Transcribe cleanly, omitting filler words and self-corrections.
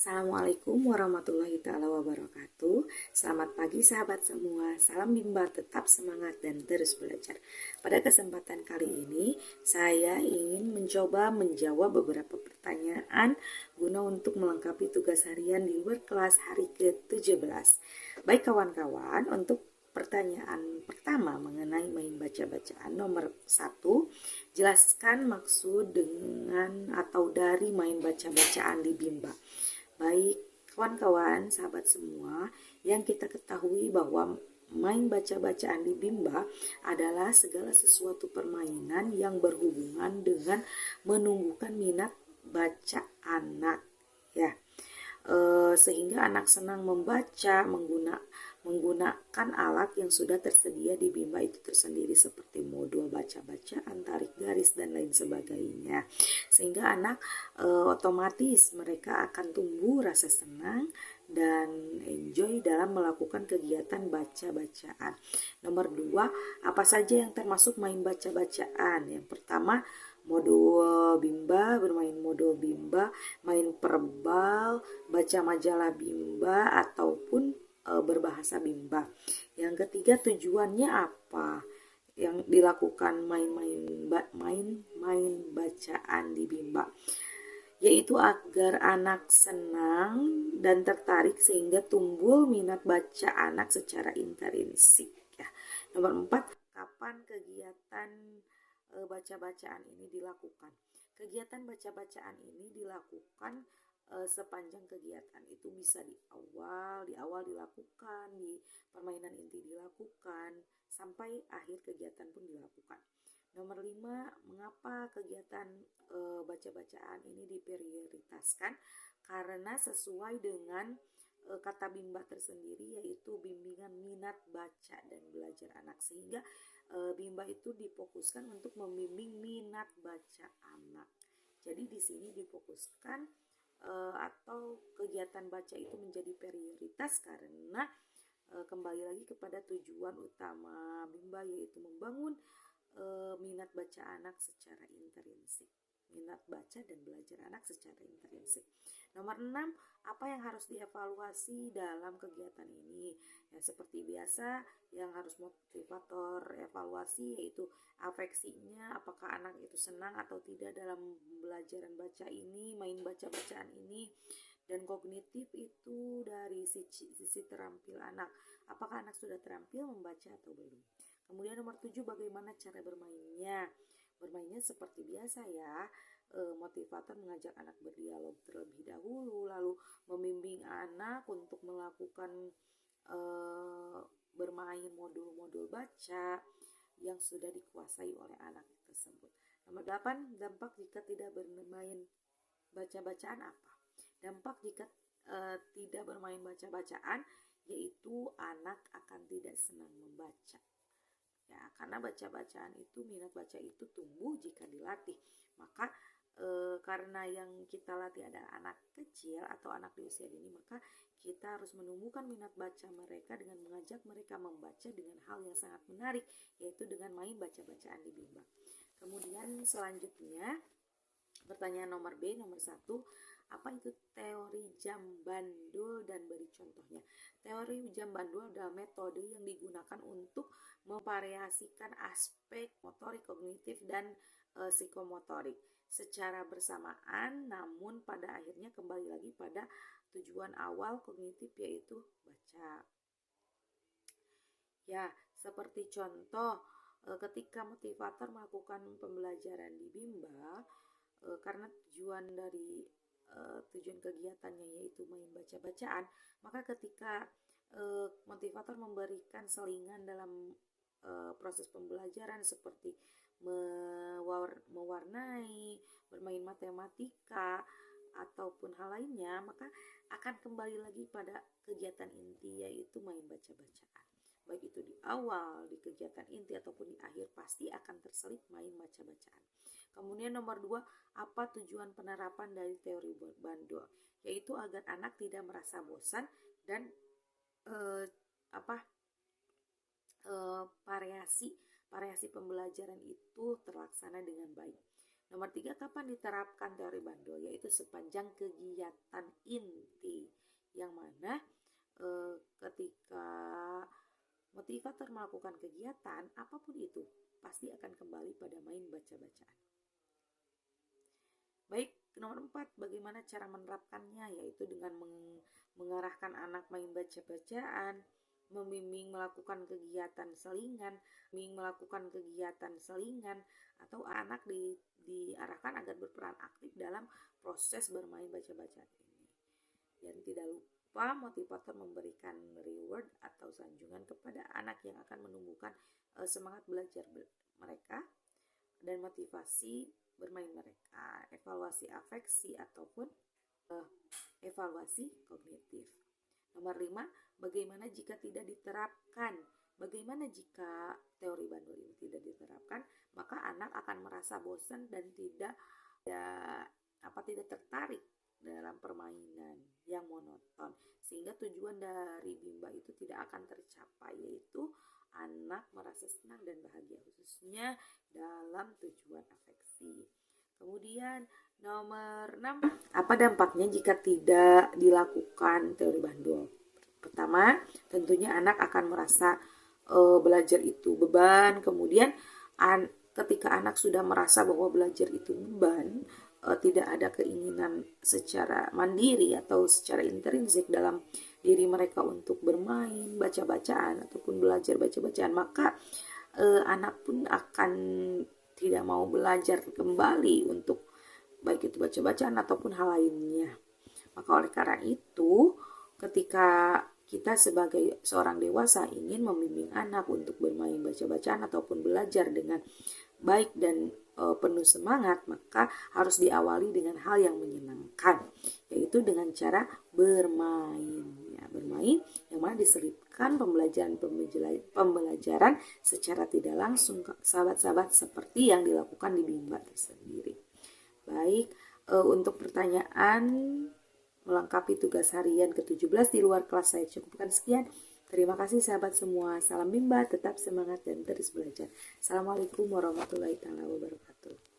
Assalamualaikum warahmatullahi taala wabarakatuh. Selamat pagi sahabat semua. Salam Bimba, tetap semangat dan terus belajar. Pada kesempatan kali ini, saya ingin mencoba menjawab beberapa pertanyaan guna untuk melengkapi tugas harian di luar kelas hari ke-17. Baik kawan-kawan, untuk pertanyaan pertama mengenai main baca-bacaan nomor 1, jelaskan maksud dengan atau dari main baca-bacaan di Bimba. Baik, kawan-kawan, sahabat semua, yang kita ketahui bahwa main baca-bacaan di Bimba adalah segala sesuatu permainan yang berhubungan dengan menumbuhkan minat baca anak, ya. Sehingga anak senang membaca menggunakan alat yang sudah tersedia di Bimba itu tersendiri seperti modul baca-bacaan, tarik garis dan lain sebagainya. Sehingga anak otomatis mereka akan tumbuh rasa senang dan enjoy dalam melakukan kegiatan baca-bacaan. Nomor 2, apa saja yang termasuk main baca-bacaan? Yang pertama, modul Bimba, bermain modul Bimba, main perbal, baca majalah Bimba ataupun berbahasa Bimba. Yang ketiga, tujuannya apa yang dilakukan main bacaan di Bimba? Yaitu agar anak senang dan tertarik sehingga tumbuh minat baca anak secara intrinsik, ya. Nomor 4, kapan kegiatan baca-bacaan ini dilakukan? Kegiatan baca-bacaan ini dilakukan sepanjang kegiatan itu bisa di awal dilakukan, di permainan inti dilakukan, sampai akhir kegiatan pun dilakukan. Nomor 5, mengapa kegiatan baca-bacaan ini diprioritaskan? Karena sesuai dengan kata Bimba tersendiri, yaitu bimbingan minat baca dan belajar anak, sehingga Bimba itu difokuskan untuk membimbing minat baca anak. Jadi di sini difokuskan atau kegiatan baca itu menjadi prioritas karena kembali lagi kepada tujuan utama Bimba, yaitu membangun minat baca anak secara intrinsik. Minat baca dan belajar anak secara intrinsik. Nomor 6, apa yang harus dievaluasi dalam kegiatan ini? Ya, seperti biasa, yang harus motivator evaluasi yaitu afeksinya, apakah anak itu senang atau tidak dalam pembelajaran baca ini, main baca-bacaan ini. Dan kognitif itu dari sisi terampil anak, apakah anak sudah terampil membaca atau belum. Kemudian nomor 7, bagaimana cara bermainnya? Bermainnya seperti biasa, ya. Motivator mengajak anak berdialog terlebih dahulu, lalu membimbing anak untuk melakukan bermain modul-modul baca yang sudah dikuasai oleh anak tersebut. Nomor 8, dampak jika tidak bermain baca-bacaan apa? Dampak jika tidak bermain baca-bacaan yaitu anak akan tidak senang membaca. Ya, karena baca-bacaan itu, minat baca itu tumbuh jika dilatih. Maka karena yang kita latih adalah anak kecil atau anak di usia dini, maka kita harus menumbuhkan minat baca mereka dengan mengajak mereka membaca dengan hal yang sangat menarik, yaitu dengan main baca-bacaan di Bimba. Kemudian selanjutnya pertanyaan nomor B, nomor 1, apa itu teori jam bandul dan beri contohnya. Teori jam bandul adalah metode yang digunakan untuk memvariasikan aspek motorik, kognitif, dan psikomotorik secara bersamaan, namun pada akhirnya kembali lagi pada tujuan awal kognitif, yaitu baca. Ya, seperti contoh ketika motivator melakukan pembelajaran di Bimba, karena tujuan dari tujuan kegiatannya yaitu main baca-bacaan, maka ketika motivator memberikan selingan dalam proses pembelajaran seperti mewarnai, bermain matematika, ataupun hal lainnya, maka akan kembali lagi pada kegiatan inti, yaitu main baca-bacaan. Baik itu di awal, di kegiatan inti, ataupun di akhir, pasti akan terselip main baca-bacaan. Kemudian nomor 2, apa tujuan penerapan dari teori bandul? Yaitu agar anak tidak merasa bosan dan variasi pembelajaran itu terlaksana dengan baik. Nomor 3, kapan diterapkan teori bandul? Yaitu sepanjang kegiatan inti. motivator melakukan kegiatan apapun itu pasti akan kembali pada main baca-bacaan. Baik, nomor 4, bagaimana cara menerapkannya, yaitu dengan mengarahkan anak main baca-bacaan, membimbing melakukan kegiatan selingan, atau anak diarahkan agar berperan aktif dalam proses bermain baca-bacaan ini. Dan tidak lupa motivator memberikan reward atau sanjungan kepada anak yang akan menumbuhkan semangat belajar mereka dan motivasi bermain mereka, evaluasi afeksi ataupun evaluasi kognitif. Nomor 5, bagaimana jika tidak diterapkan? Bagaimana jika teori bandul ini tidak diterapkan? Maka anak akan merasa bosan dan tidak tertarik dalam permainan yang monoton, sehingga tujuan dari Bimba itu tidak akan tercapai, yaitu anak merasa senang dan bahagia, khususnya dalam tujuan afeksi. Kemudian nomor 6, apa dampaknya jika tidak dilakukan teori bandul? Pertama, tentunya anak akan merasa belajar itu beban. Kemudian ketika anak sudah merasa bahwa belajar itu beban, tidak ada keinginan secara mandiri atau secara intrinsik dalam diri mereka untuk bermain baca-bacaan ataupun belajar baca-bacaan, maka anak pun akan tidak mau belajar kembali untuk baik itu baca-bacaan ataupun hal lainnya. Maka oleh karena itu, ketika kita sebagai seorang dewasa ingin membimbing anak untuk bermain baca-bacaan ataupun belajar dengan baik dan penuh semangat, maka harus diawali dengan hal yang menyenangkan, yaitu dengan cara bermain. Bermain yang mana diselipkan pembelajaran secara tidak langsung, sahabat-sahabat, seperti yang dilakukan di Bimba tersendiri. Baik, untuk pertanyaan melengkapi tugas harian ke-17 di luar kelas saya cukupkan sekian. Terima kasih sahabat semua. Salam Bimba, tetap semangat dan terus belajar. Assalamualaikum warahmatullahi wabarakatuh.